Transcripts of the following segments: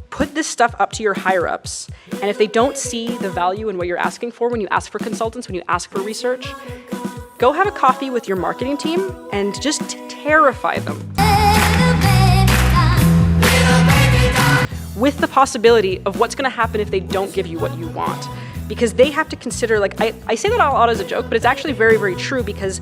Put this stuff up to your higher-ups, and if they don't see the value in what you're asking for when you ask for consultants, when you ask for research, go have a coffee with your marketing team and just terrify them with the possibility of what's going to happen if they don't give you what you want. Because they have to consider, like, I say that all as a joke, but it's actually very, very true, because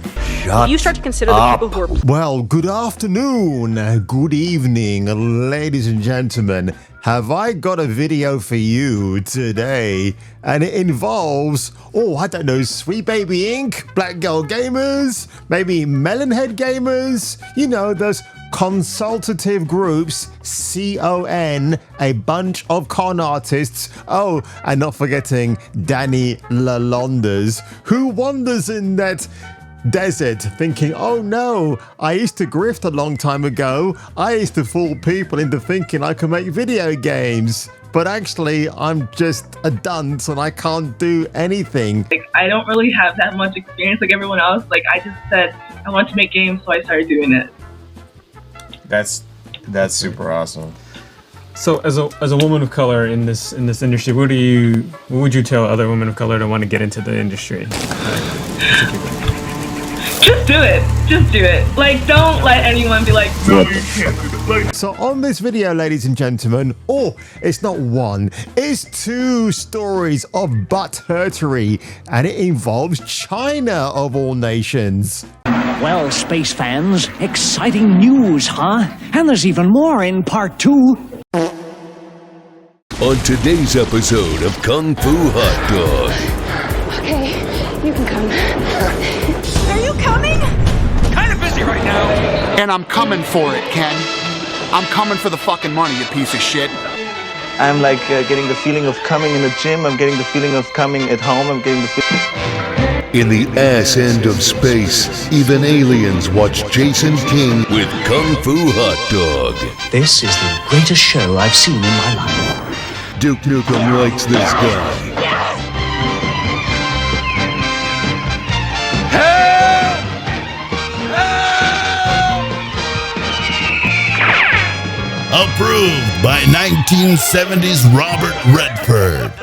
you start to consider the people who are... Well, good afternoon, good evening, ladies and gentlemen. Have I got a video for you today? And it involves, I don't know, Sweet Baby Inc., Black Girl Gamers, maybe Melonhead Gamers, you know, those consultative groups, CON, a bunch of con artists, and not forgetting Danny Lalondas, who wanders in that desert thinking, oh no, I used to grift a long time ago, I used to fool people into thinking I could make video games, but actually I'm just a dunce and I can't do anything. Like, I don't really have that much experience like everyone else. Like, I just said I want to make games, so I started doing it. That's super awesome. So as a woman of color in this industry, what would you tell other women of color that want to get into the industry? Just do it. Just do it. Like, don't let anyone be like, no, you can't do it. So on this video, ladies and gentlemen, it's not one, it's two stories of butthurtery, and it involves China of all nations. Well, space fans, exciting news, huh? And there's even more in part 2. On today's episode of Kung Fu Hot Dog. Okay, you can come. Are you coming? Kind of busy right now. And I'm coming for it, Ken. I'm coming for the fucking money, you piece of shit. I'm like getting the feeling of coming in the gym. I'm getting the feeling of coming at home. I'm getting the feeling... In the ass end of space, even aliens watch Jason King with Kung Fu Hot Dog. This is the greatest show I've seen in my life. Duke Nukem likes this guy. Approved by 1970s Robert Redford.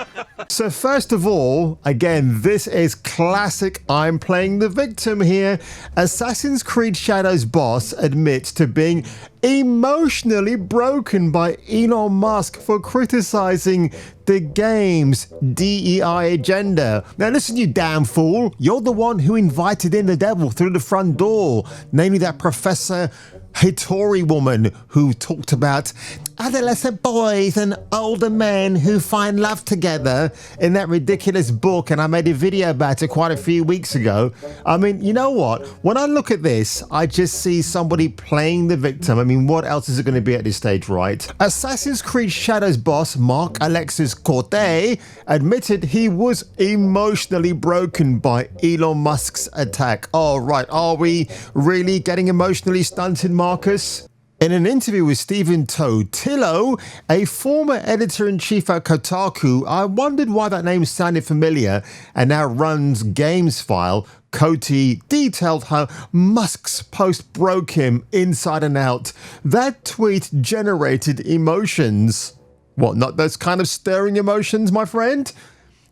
So first of all, again, this is classic I'm playing the victim here. Assassin's Creed Shadows boss admits to being emotionally broken by Elon Musk for criticizing the game's DEI agenda. Now listen, you damn fool, you're the one who invited in the devil through the front door, namely that Professor Hitori woman who talked about adolescent boys and older men who find love together in that ridiculous book, and I made a video about it quite a few weeks ago. I mean, you know what? When I look at this, I just see somebody playing the victim. I mean, what else is it going to be at this stage, right? Assassin's Creed Shadows boss Mark Alexis Corte admitted he was emotionally broken by Elon Musk's attack. Oh, right. Are we really getting emotionally stunted, Marcus? In an interview with Stephen Totillo, a former editor-in-chief at Kotaku, I wondered why that name sounded familiar, and now runs GamesFile. Coty detailed how Musk's post broke him inside and out. That tweet generated emotions. What, not those kind of stirring emotions, my friend?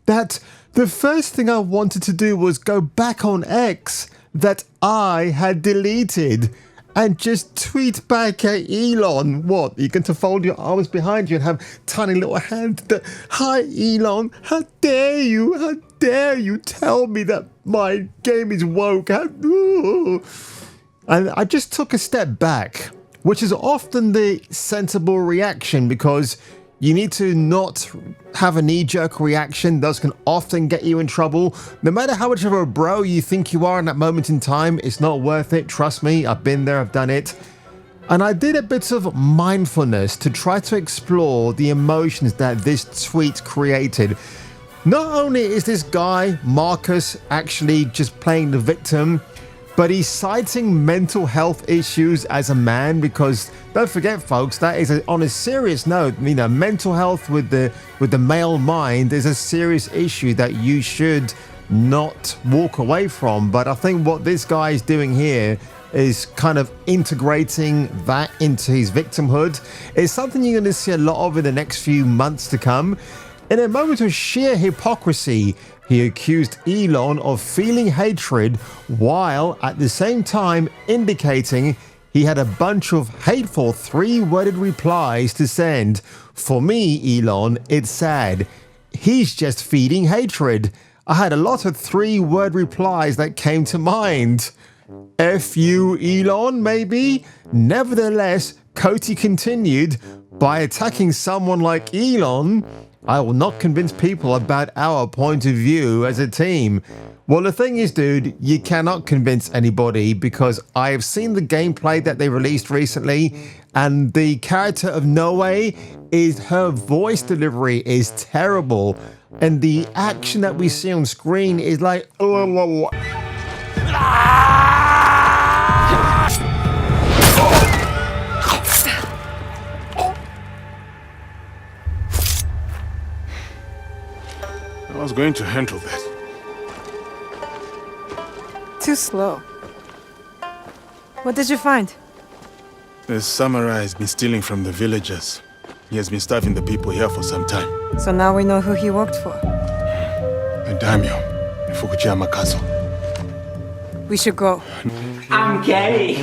That the first thing I wanted to do was go back on X that I had deleted and just tweet back at Elon. What, you're going to fold your arms behind you and have tiny little hands that, hi Elon, how dare you tell me that my game is woke. And I just took a step back, which is often the sensible reaction, because you need to not have a knee-jerk reaction. Those can often get you in trouble. No matter how much of a bro you think you are in that moment in time, it's not worth it. Trust me, I've been there, I've done it. And I did a bit of mindfulness to try to explore the emotions that this tweet created. Not only is this guy, Marcus, actually just playing the victim, but he's citing mental health issues as a man, because don't forget, folks, that is on a serious note. You know, mental health with the male mind is a serious issue that you should not walk away from. But I think what this guy is doing here is kind of integrating that into his victimhood. It's something you're going to see a lot of in the next few months to come. In a moment of sheer hypocrisy, he accused Elon of feeling hatred while at the same time indicating he had a bunch of hateful 3-worded replies to send. For me, Elon, it's sad. He's just feeding hatred. I had a lot of 3-word replies that came to mind. F you, Elon, maybe? Nevertheless, Coty continued, by attacking someone like Elon, I will not convince people about our point of view as a team. Well, the thing is, dude, you cannot convince anybody because I have seen the gameplay that they released recently, and the character of Noe her voice delivery is terrible, and the action that we see on screen is like, I was going to handle that. Too slow. What did you find? The samurai has been stealing from the villagers. He has been starving the people here for some time. So now we know who he worked for. The daimyo in Fukuyama Castle. We should go. I'm gay.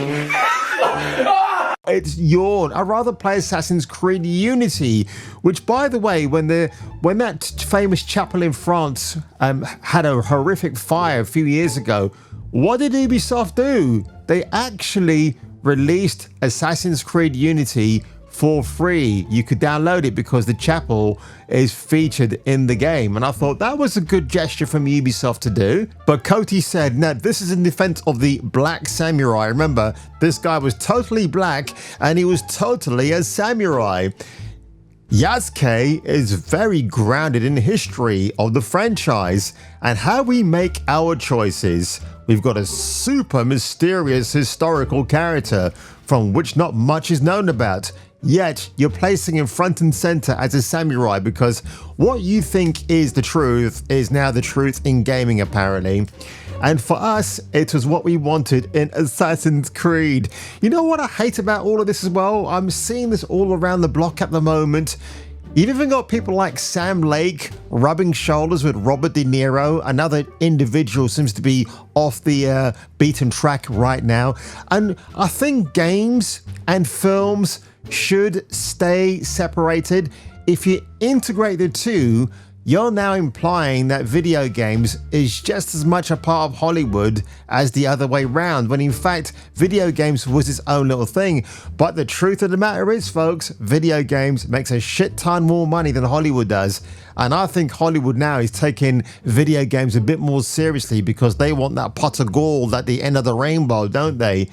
It's Yawn. I'd rather play Assassin's Creed Unity, which, by the way, when that famous chapel in France had a horrific fire a few years ago, what did Ubisoft do? They actually released Assassin's Creed Unity for free. You could download it because the chapel is featured in the game. And I thought that was a good gesture from Ubisoft to do. But Coty said, no, this is in defense of the black samurai. Remember, this guy was totally black and he was totally a samurai. Yasuke is very grounded in the history of the franchise and how we make our choices. We've got a super mysterious historical character from which not much is known about. Yet, you're placing him front and center as a samurai because what you think is the truth is now the truth in gaming, apparently. And for us, it was what we wanted in Assassin's Creed. You know what I hate about all of this as well? I'm seeing this all around the block at the moment. You've even got people like Sam Lake rubbing shoulders with Robert De Niro. Another individual seems to be off the beaten track right now. And I think games and films should stay separated. If you integrate the two, you're now implying that video games is just as much a part of Hollywood as the other way round, when in fact video games was its own little thing. But the truth of the matter is, folks, video games makes a shit ton more money than Hollywood does. And I think Hollywood now is taking video games a bit more seriously because they want that pot of gold at the end of the rainbow, don't they?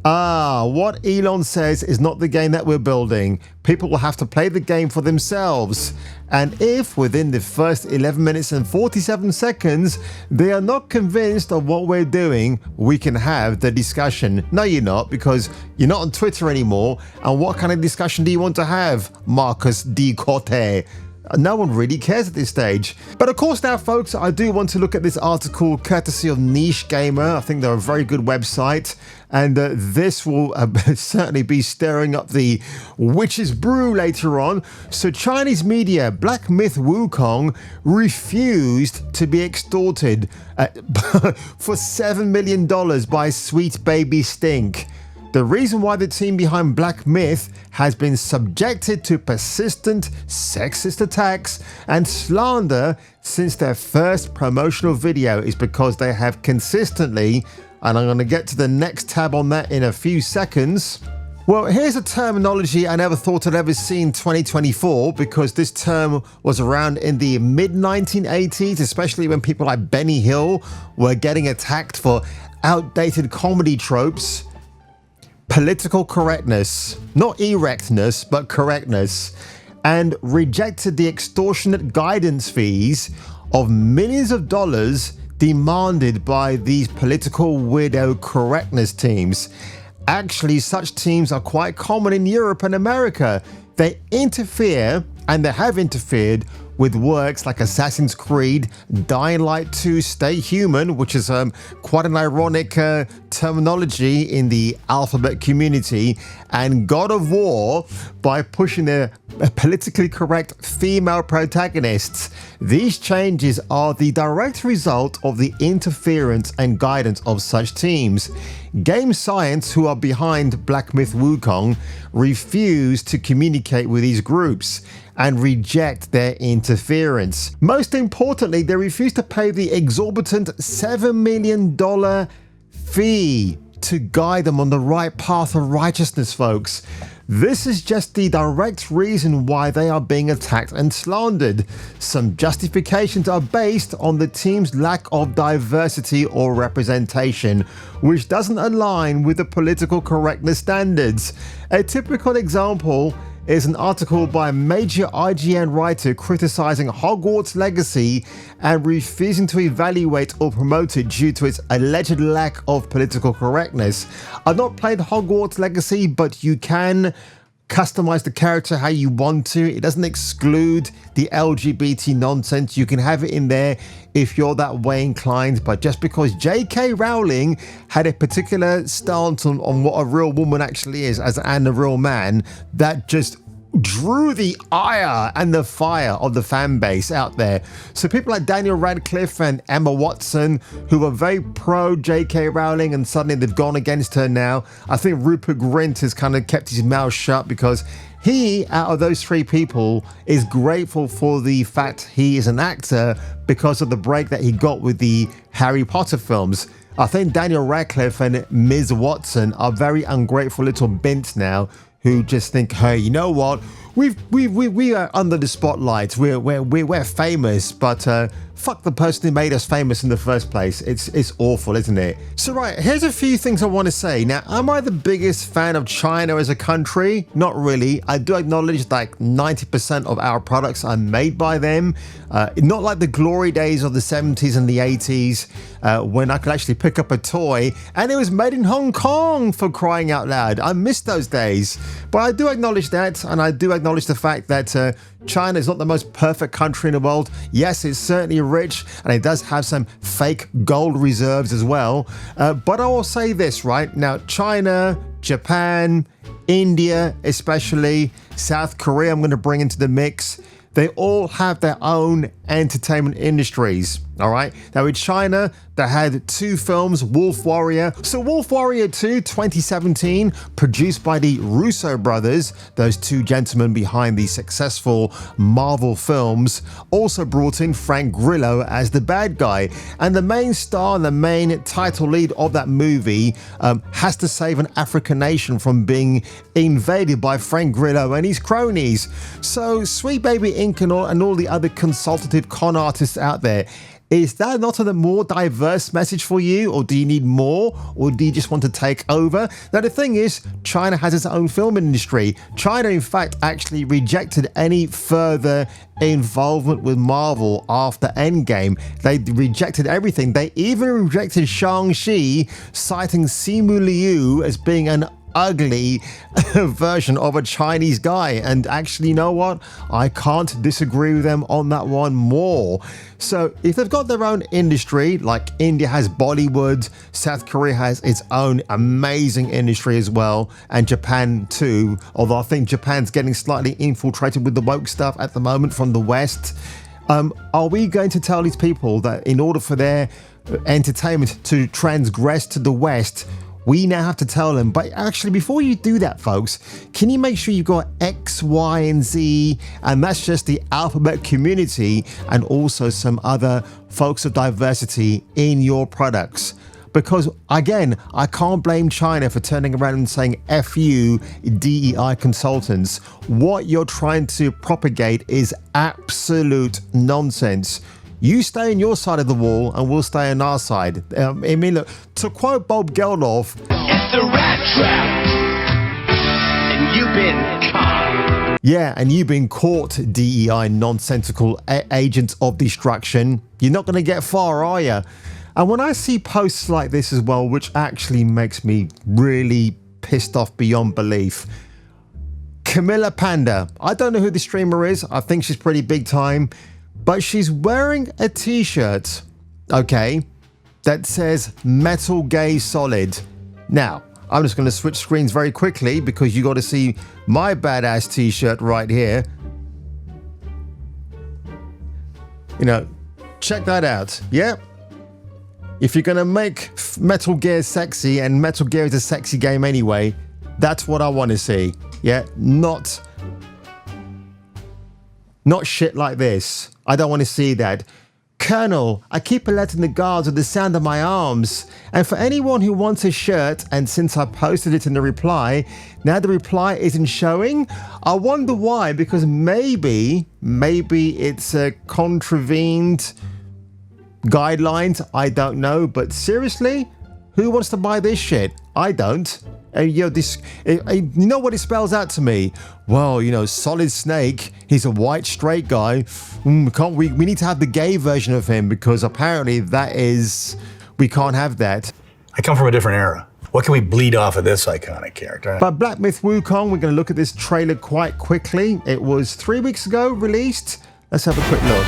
What Elon says is not the game that we're building. People will have to play the game for themselves. And if within the first 11 minutes and 47 seconds, they are not convinced of what we're doing, we can have the discussion. No, you're not, because you're not on Twitter anymore. And what kind of discussion do you want to have, Marcus D. Corte? No one really cares at this stage. But of course now, folks, I do want to look at this article courtesy of Niche Gamer. I think they're a very good website. And this will certainly be stirring up the witch's brew later on. So Chinese media, Black Myth Wukong, refused to be extorted for $7 million by Sweet Baby Stink. The reason why the team behind Black Myth has been subjected to persistent sexist attacks and slander since their first promotional video is because they have consistently, and I'm going to get to the next tab on that in a few seconds. Well, here's a terminology I never thought I'd ever see in 2024 because this term was around in the mid-1980s, especially when people like Benny Hill were getting attacked for outdated comedy tropes. Political correctness, not erectness, but correctness, and rejected the extortionate guidance fees of millions of dollars demanded by these political weirdo correctness teams. Actually, such teams are quite common in Europe and America. They interfere, and they have interfered, with works like Assassin's Creed, Dying Light 2 Stay Human, which is quite an ironic terminology in the alphabet community, and God of War by pushing their politically correct female protagonists. These changes are the direct result of the interference and guidance of such teams. Game Science, who are behind Black Myth Wukong, refuse to communicate with these groups and reject their interference. Most importantly, they refuse to pay the exorbitant $7 million fee to guide them on the right path of righteousness, folks. This is just the direct reason why they are being attacked and slandered. Some justifications are based on the team's lack of diversity or representation, which doesn't align with the political correctness standards. A typical example is an article by a major IGN writer criticizing Hogwarts Legacy and refusing to evaluate or promote it due to its alleged lack of political correctness. I've not played Hogwarts Legacy, but you can customize the character how you want to. It doesn't exclude the LGBT nonsense. You can have it in there if you're that way inclined, but just because J.K. Rowling had a particular stance on what a real woman actually is and a real man, that just drew the ire and the fire of the fan base out there. So people like Daniel Radcliffe and Emma Watson, who were very pro J.K. Rowling, and suddenly they've gone against her now. I think Rupert Grint has kind of kept his mouth shut because he, out of those three people, is grateful for the fact he is an actor because of the break that he got with the Harry Potter films. I think Daniel Radcliffe and Ms. Watson are very ungrateful little bints now who just think, hey, you know what? We are under the spotlight. We're famous, but fuck the person who made us famous in the first place. It's awful, isn't it? So right, here's a few things I want to say. Now, am I the biggest fan of China as a country? Not really. I do acknowledge like 90% of our products are made by them. Not like the glory days of the 70s and the 80s when I could actually pick up a toy and it was made in Hong Kong, for crying out loud. I miss those days. But I do acknowledge that, and I do acknowledge the fact that China is not the most perfect country in the world. Yes, it's certainly rich, and it does have some fake gold reserves as well. But I will say this, right? Now, China, Japan, India especially, South Korea I'm going to bring into the mix. They all have their own entertainment industries, all right? Now, in China, they had two films, Wolf Warrior. So Wolf Warrior 2, 2017, produced by the Russo brothers, those two gentlemen behind the successful Marvel films, also brought in Frank Grillo as the bad guy. And the main star and the main title lead of that movie has to save an African nation from being invaded by Frank Grillo and his cronies. So Sweet Baby Inc. and all the other consultative con artists out there, is that not a more diverse message for you? Or do you need more? Or do you just want to take over? Now, the thing is, China has its own film industry. China, in fact, actually rejected any further involvement with Marvel after Endgame. They rejected everything. They even rejected Shang-Chi, citing Simu Liu as being an ugly version of a Chinese guy. And actually, you know what? I can't disagree with them on that one more. So if they've got their own industry, like India has Bollywood, South Korea has its own amazing industry as well, and Japan too, although I think Japan's getting slightly infiltrated with the woke stuff at the moment from the West. Are we going to tell these people that in order for their entertainment to transgress to the West, we now have to tell them, but actually before you do that, folks, can you make sure you've got X, Y, and Z, and that's just the alphabet community, and also some other folks of diversity in your products? Because again, I can't blame China for turning around and saying, F you, DEI consultants. What you're trying to propagate is absolute nonsense. You stay on your side of the wall and we'll stay on our side. I mean, look, to quote Bob Geldof, it's a rat trap, and you've been caught. Yeah, and you've been caught, DEI nonsensical agents of destruction. You're not going to get far, are you? And when I see posts like this as well, which actually makes me really pissed off beyond belief, Camilla Panda. I don't know who the streamer is. I think she's pretty big time. But she's wearing a t-shirt, okay, that says Metal Gear Solid. Now, I'm just going to switch screens very quickly because you got to see my badass t-shirt right here. You know, check that out. Yeah. If you're going to make Metal Gear sexy, and Metal Gear is a sexy game anyway, that's what I want to see. Yeah, not shit like this. I don't want to see that. Colonel, I keep alerting the guards with the sound of my arms. And for anyone who wants a shirt, and since I posted it in the reply, now the reply isn't showing. I wonder why, because maybe it's contravened guidelines. I don't know, but seriously, who wants to buy this shit? I don't. You know what it spells out to me? Well, you know, Solid Snake, he's a white straight guy. We need to have the gay version of him because apparently we can't have that. I come from a different era. What can we bleed off of this iconic character? But Black Myth Wukong, we're going to look at this trailer quite quickly. It was 3 weeks ago released. Let's have a quick look.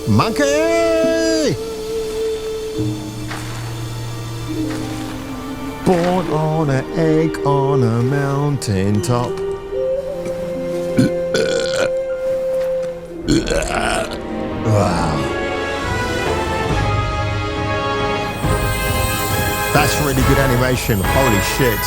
Monkey! Born on an egg on a mountain top. Wow. That's really good animation. Holy shit.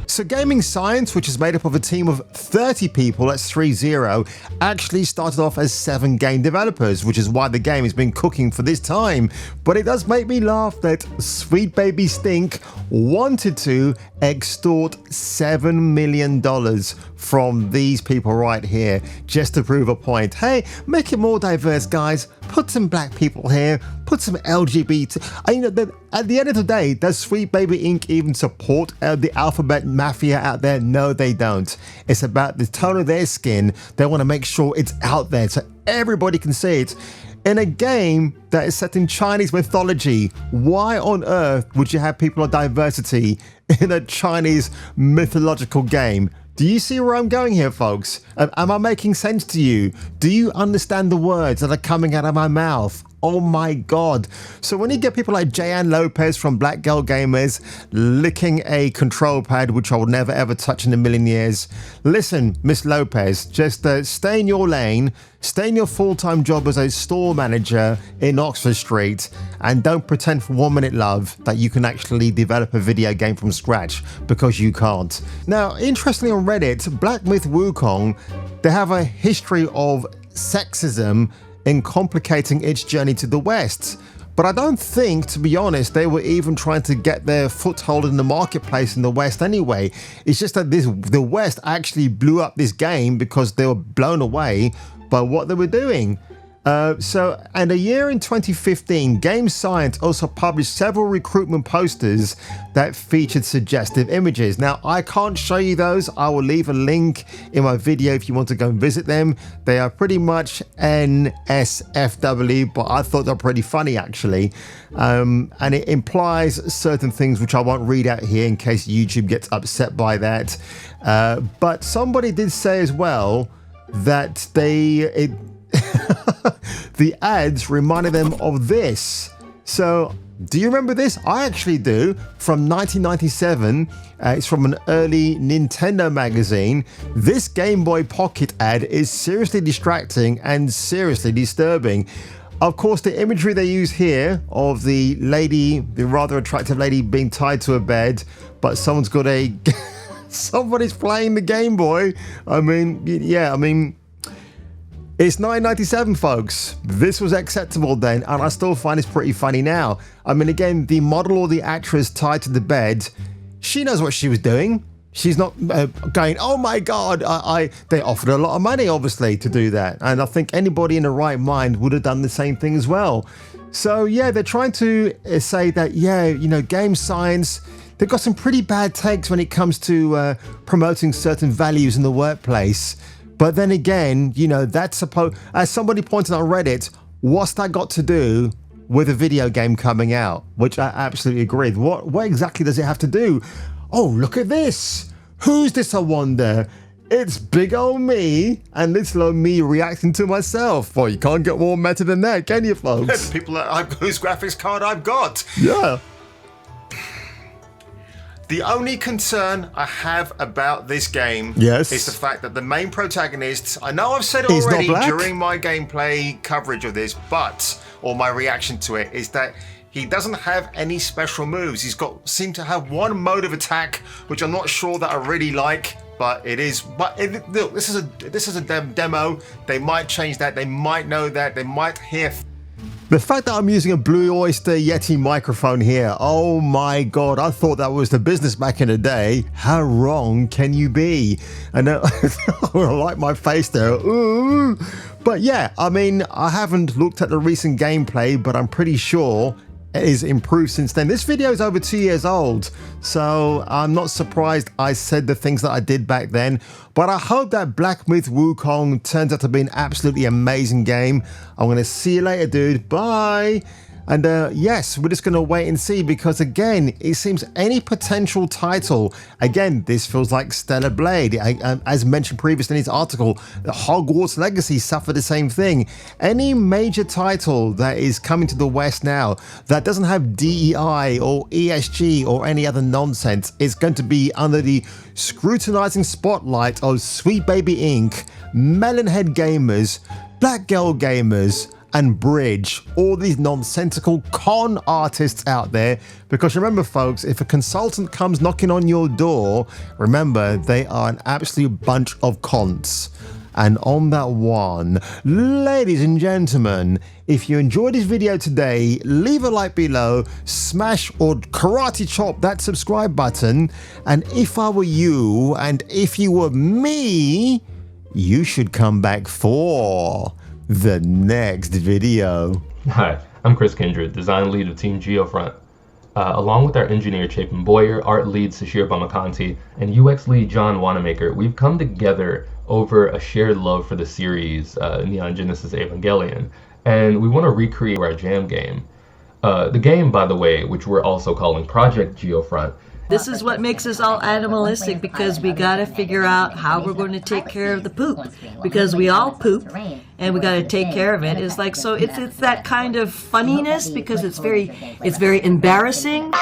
So Gaming Science, which is made up of a team of 30 people, that's 30, actually started off as 7 game developers, which is why the game has been cooking for this time. But it does make me laugh that Sweet Baby Stink wanted to extort $7 million from these people right here just to prove a point. Hey, make it more diverse, guys. Put some black people here. Put some LGBT. At the end of the day, does Sweet Baby Inc. even support the alphabet mafia out there? No, they don't. It's about the tone of their skin. They want to make sure it's out there so everybody can see it. In a game that is set in Chinese mythology, why on earth would you have people of diversity in a Chinese mythological game? Do you see where I'm going here, folks? Am I making sense to you? Do you understand the words that are coming out of my mouth? Oh my God. So when you get people like Jayan Lopez from Black Girl Gamers licking a control pad, which I will never ever touch in a million years. Listen, Miss Lopez, just stay in your lane, stay in your full-time job as a store manager in Oxford Street, and don't pretend for 1 minute, love, that you can actually develop a video game from scratch, because you can't. Now, interestingly on Reddit, Black Myth Wukong, they have a history of sexism in complicating its journey to the West. But I don't think, to be honest, they were even trying to get their foothold in the marketplace in the West anyway. It's just that the West actually blew up this game because they were blown away by what they were doing. And a year in 2015, Game Science also published several recruitment posters that featured suggestive images. Now, I can't show you those. I will leave a link in my video if you want to go and visit them. They are pretty much NSFW, but I thought they're pretty funny, actually. And it implies certain things which I won't read out here in case YouTube gets upset by that. But somebody did say as well that the ads reminded them of this. So, do you remember this? I actually do. From 1997. It's from an early Nintendo magazine. This Game Boy Pocket ad is seriously distracting and seriously disturbing. Of course, the imagery they use here of the lady, the rather attractive lady being tied to a bed, but someone's got a... somebody's playing the Game Boy. It's 1997, folks. This was acceptable then, and I still find it's pretty funny now. Again, the model or the actress tied to the bed, she knows what she was doing. She's not going, oh my God, they offered a lot of money, obviously, to do that. And I think anybody in the right mind would have done the same thing as well. So yeah, they're trying to say that, yeah, you know, game science, they've got some pretty bad takes when it comes to promoting certain values in the workplace. But then again, you know, that's supposed, as somebody pointed out on Reddit, what's that got to do with a video game coming out? Which I absolutely agree. What exactly does it have to do? Oh, look at this. Who's this, I wonder? It's big old me and little old me reacting to myself. Well, you can't get more meta than that, can you, folks? People whose graphics card I've got. Yeah. The only concern I have about this game is the fact that the main protagonist, I know I've said it already during my gameplay coverage of this, or my reaction to it, is that he doesn't have any special moves. He's seemed to have one mode of attack, which I'm not sure that I really like, but it is. But look, this is a demo. They might change that. They might know that. They might hear. The fact that I'm using a Blue Oyster Yeti microphone here, oh my God, I thought that was the business back in the day. How wrong can you be? And I like my face there. Ooh. But yeah, I mean, I haven't looked at the recent gameplay, but I'm pretty sure it is improved since then. This video is over 2 years old, so I'm not surprised I said the things that I did back then, but I hope that Black Myth Wukong turns out to be an absolutely amazing game. I'm going to see you later, dude. Bye. And yes, we're just going to wait and see, because again, it seems any potential title, again, this feels like Stellar Blade. As mentioned previously in his article, Hogwarts Legacy suffered the same thing. Any major title that is coming to the West now that doesn't have DEI or ESG or any other nonsense is going to be under the scrutinizing spotlight of Sweet Baby Inc., Melonhead Gamers, Black Girl Gamers, and Bridge, all these nonsensical con artists out there. Because remember, folks, if a consultant comes knocking on your door, remember, they are an absolute bunch of cons. And on that one, ladies and gentlemen, if you enjoyed this video today, leave a like below, smash or karate chop that subscribe button, and if I were you, and if you were me, you should come back for the next video. Hi, I'm Chris Kindred, design lead of Team Geofront. Along with our engineer Chapin Boyer, art lead Sashir Bamakanti, and UX lead John Wanamaker, we've come together over a shared love for the series Neon Genesis Evangelion, and we want to recreate our jam game. The game, by the way, which we're also calling Project Geofront. This is what makes us all animalistic, because we got to figure out how we're going to take care of the poop, because we all poop and we got to take care of it. It's like, so it's that kind of funniness, because it's very embarrassing.